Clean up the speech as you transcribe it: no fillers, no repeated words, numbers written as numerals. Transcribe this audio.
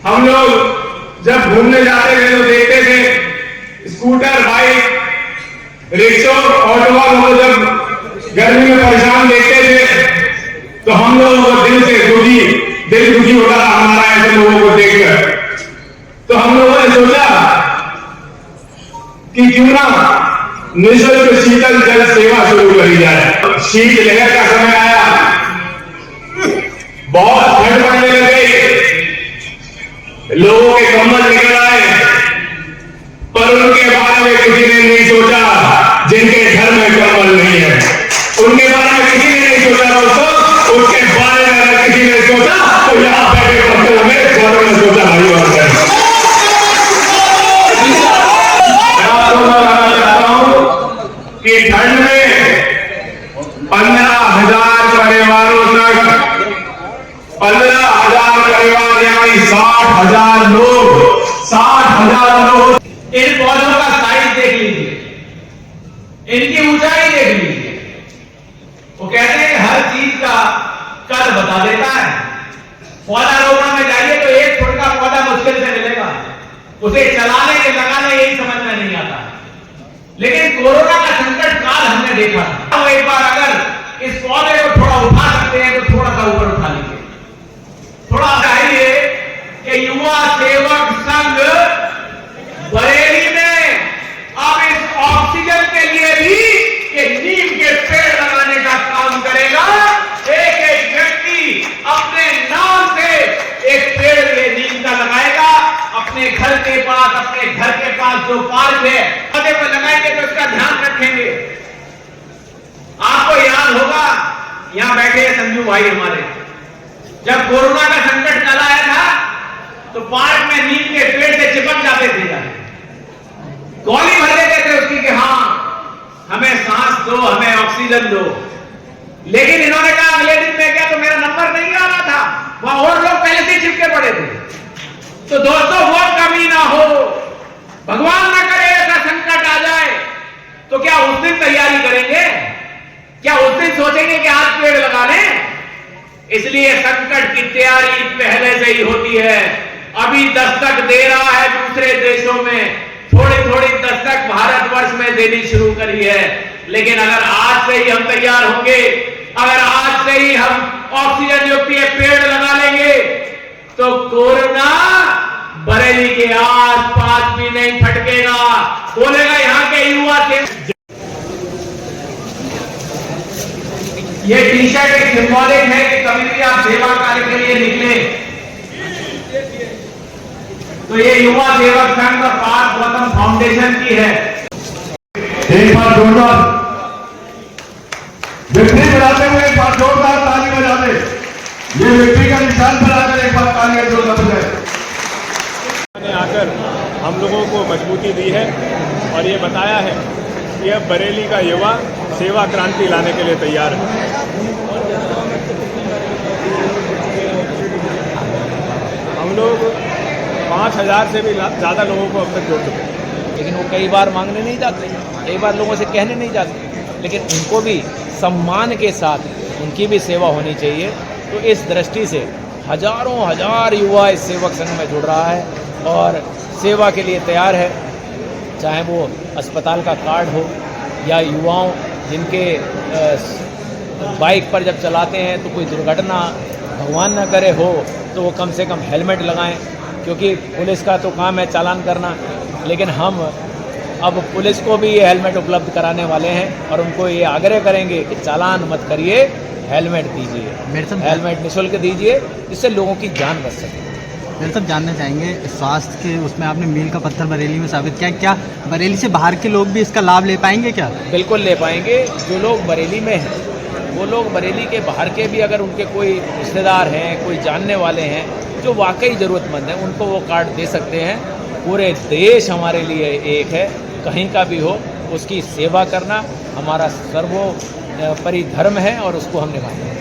हम लोग जब घूमने जाते थे तो देखते थे दुस्कर बाइक, रिक्शा, ऑटो वालों को जब गर्मी में परेशान देखते थे तो हम लोगों को दिल दुखी होता था हमारा ऐसे लोगों को देखकर। तो हम लोगों ने सोचा कि क्यों ना निःशुल्क शीतल जल सेवा शुरू करी जाए। शीत लहर का समय आया, बहुत ठंड पड़ने लगे, लोगों के कम्बल निकल आए, पर उनके बारे में किसी ने नहीं सोचा जिनके घर में कम्बल नहीं है। उनके बारे में किसी ने नहीं सोचा दोस्तों। उसके बारे में अगर किसी ने सोचा तो यहां बैठे पत्थर में गौरव ने सोचा भाई। और मैं आपको बताना चाहता हूं कि ठंड में 15,000 परिवारों तक 15,000 परिवार यानी 60,000 लोग 60,000 लोग। इन पौधों का साइज देख लीजिए, इनकी ऊंचाई देख लीजिए। वो कहते हैं हर चीज का कद बता देता है। पौधा रोपण में जाइए तो 1 फुट का पौधा मुश्किल से मिलेगा, उसे चलाने के लगाने यही समझ में नहीं आता। लेकिन कोरोना का संकट काल हमने देखा था। तो एक बार अगर इस पौधे को थोड़ा उठा सकते हैं तो थोड़ा सा ऊपर उठा लीजिए। थोड़ा चाहिए कि युवा सेवक संघ बरेली में अब इस ऑक्सीजन के लिए भी ये नीम के पेड़ लगाने का काम करेगा। एक एक व्यक्ति अपने नाम से एक पेड़ ये नीम का लगाएगा। अपने घर के पास जो पार्क है पौधे पर लगाएंगे तो उसका ध्यान रखेंगे। आपको याद होगा, यहां बैठे संजू भाई हमारे, जब कोरोना का संकट चल आया था तो पार्क में नीम के पेड़ से चिपक जाते थे, गोली भर देते थे उसकी कि हाँ हमें सांस दो, हमें ऑक्सीजन दो। लेकिन इन्होंने कहा अगले दिन में क्या तो मेरा नंबर नहीं आ रहा था, वहां और लोग पहले से चिपके पड़े थे। तो दोस्तों वो कमी ना हो, भगवान ना करे ऐसा संकट आ जाए तो क्या उस दिन तैयारी करेंगे? क्या उस दिन सोचेंगे कि आज पेड़ लगा लें? इसलिए संकट की तैयारी पहले से ही होती है। अभी दस्तक दे रहा है दूसरे देशों में, थोड़ी थोड़ी दस्तक भारतवर्ष में देनी शुरू करी है। लेकिन अगर आज से ही हम तैयार होंगे, अगर आज से ही हम ऑक्सीजन युक्त ये पेड़ लगा लेंगे तो कोरोना बरेली के आसपास भी नहीं फटकेगा। बोलेगा यहां के युवा से। ये टी शर्ट एक सिंबॉलिक है कि कभी भी आप सेवा कार्य के लिए निकले तो ये युवा सेवक संघ और पार्थ गौतम फाउंडेशन की है। एक बार जोरदार विक्ट्री बजाते हुए एक बार जोरदार ताली बजाते, ये विक्ट्री का निशान बनाकर एक बार तालियां जोरदार बजाए। आकर हम लोगों को मजबूती दी है और ये बताया है कि अब बरेली का युवा सेवा क्रांति लाने के लिए तैयार है। हम लोग 5,000 से भी ज़्यादा लोगों को अब तक जोड़ चुके हैं। लेकिन वो कई बार मांगने नहीं जाते, कई बार लोगों से कहने नहीं जाते, लेकिन उनको भी सम्मान के साथ उनकी भी सेवा होनी चाहिए। तो इस दृष्टि से हजारों हजार युवा इस सेवक संघ में जुड़ रहा है और सेवा के लिए तैयार है। चाहे वो अस्पताल का कार्ड हो या युवाओं जिनके बाइक पर जब चलाते हैं तो कोई दुर्घटना भगवान न करे हो तो वो कम से कम हेलमेट लगाएं, क्योंकि पुलिस का तो काम है चालान करना। लेकिन हम अब पुलिस को भी ये हेलमेट उपलब्ध कराने वाले हैं और उनको ये आग्रह करेंगे कि चालान मत करिए, हेलमेट दीजिए, हेलमेट निःशुल्क दीजिए, जिससे लोगों की जान बच सके। मेरे सब जानना चाहेंगे स्वास्थ्य के उसमें आपने मील का पत्थर बरेली में साबित किया, क्या बरेली से बाहर के लोग भी इसका लाभ ले पाएंगे? क्या बिल्कुल ले पाएंगे। जो लोग बरेली में हैं वो लोग बरेली के बाहर के भी अगर उनके कोई रिश्तेदार हैं, कोई जानने वाले हैं जो वाकई ज़रूरतमंद हैं, उनको वो कार्ड दे सकते हैं। पूरे देश हमारे लिए एक है, कहीं का भी हो उसकी सेवा करना हमारा सर्वोपरि धर्म है और उसको हम निभाएंगे।